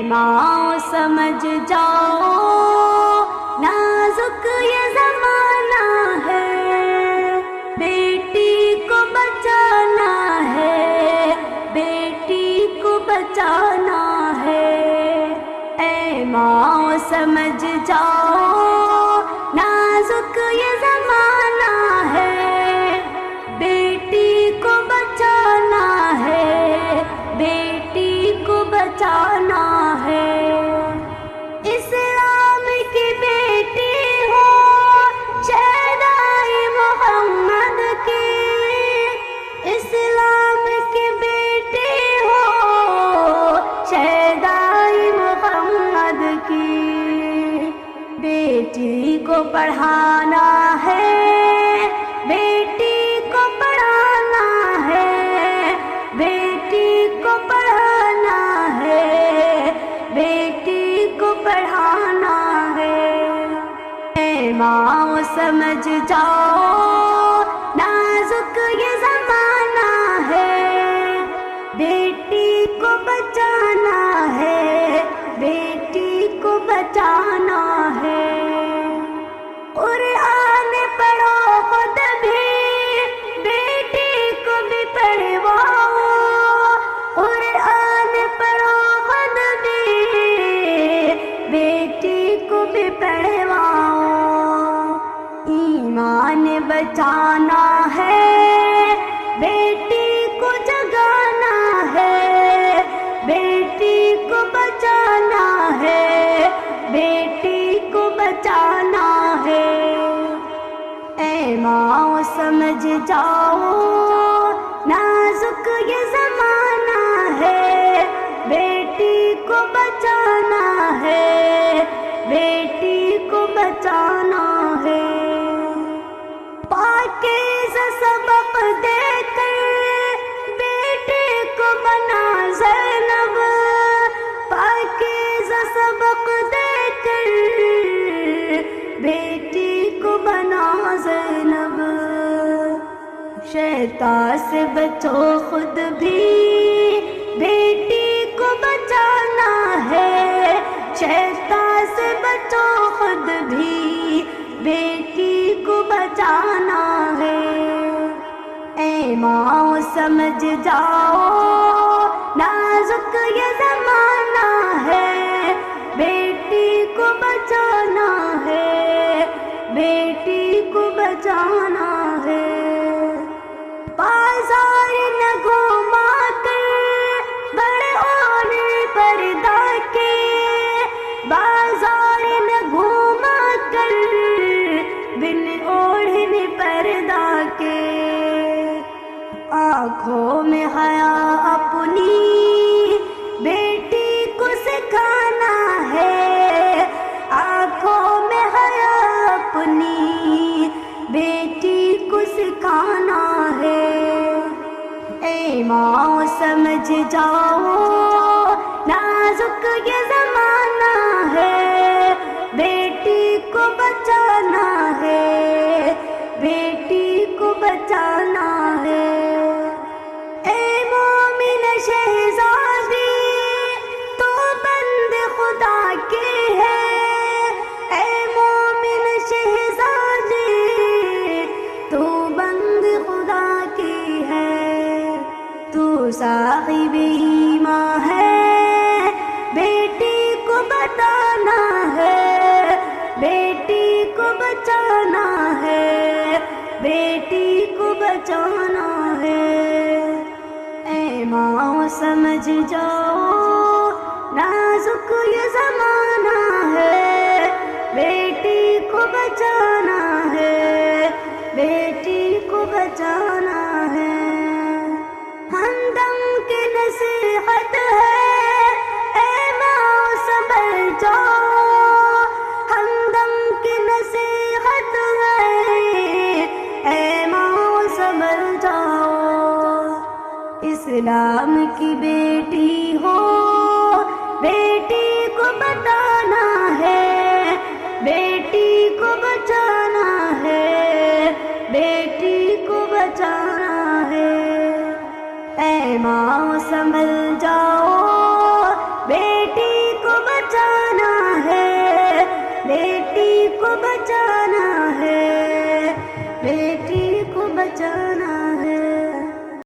ماں سمجھ جاؤ نازک یہ زمانہ ہے، بیٹی کو بچانا ہے، بیٹی کو بچانا ہے۔ اے ماں سمجھ جاؤ نازک یہ زمانہ ہے، بیٹی کو بچانا ہے، بیٹی کو بچانا ہے۔ اسلام کی بیٹی ہو شہدائے محمد کی، اسلام کی بیٹی ہو شہدائے محمد کی، بیٹی کو پڑھانا ہے، بیٹی کو پڑھانا ہے، بیٹی کو پڑھانا ہے، بیٹی کو پڑھانا ہے۔ اے ماں سمجھ جاؤ نازک یہ زمانہ ہے، بیٹی کو بچانا ہے، بیٹی کو بچانا ہے۔ قرآن پڑھو خود بھی، بیٹی کو بھی پڑھواؤ، قرآن پڑھو خود بھی، بیٹی کو بھی پڑھواؤ۔ ایمان بچانا ہے، بیٹی کو جگانا ہے، بیٹی کو بچانا ہے، بیٹی کو بچانا ہے۔ اے ماں سمجھ جاؤ نازک یہ زمانہ ہے، بیٹی کو بچانا ہے، بیٹی کو بچانا ہے۔ پاکیزہ سبق دے کر بیٹی کو بنا زینب، پاکیزہ سبق دے کر بیٹی کو بنا زینب۔ شیطان سے بچو خود بھی، بیٹی کو بچانا ہے، شیطان سے بچو خود بھی، بیٹی کو بچانا ہے۔ اے ماں سمجھ جاؤ نازک یہ زمانہ ہے، بیٹی کو بچانا ہے، بیٹی کو بچانا ہے۔ بازار نہ گھوما کر بڑے اوڑھے پردہ کے، بازار نہ گھوما کر بن اوڑھے پردہ کے، آنکھوں میں حیا اپنی بیٹی کو سکھانا ہے، آنکھوں میں حیا اپنی بیٹی کو سکھانا ہے۔ اے ماں سمجھ جاؤ نازک یہ زمانہ ہے، بیٹی کو بچانا ہے، بیٹی کو بچانا ہے۔ اے مومن شہزادی تو بند خدا کی ہے، اے مومن شہزادی تو بند خدا کی ہے، تو صاحب ایمان ہے، بیٹی کو بتانا ہے، بیٹی کو بچانا ہے، بیٹی کو بچانا ہے۔ اے ماں سمجھ جاؤ نازک یہ زمانہ ہے، بیٹی کو بچانا ہے، بیٹی کو بچانا ہے۔ ہمدم کی نصیحت ہے، اے ماں سنبھل جاؤ، ہمدم کی نصیحت ہے، اے ماں سنبھل جاؤ۔ اسلام کی بیٹی ہو، بیٹی کو بتانا ہے، بیٹی کو بچانا ہے، بیٹی کو بچانا ہے۔ اے ماں سنبھل جاؤ بچانا ہے، بیٹی کو بچانا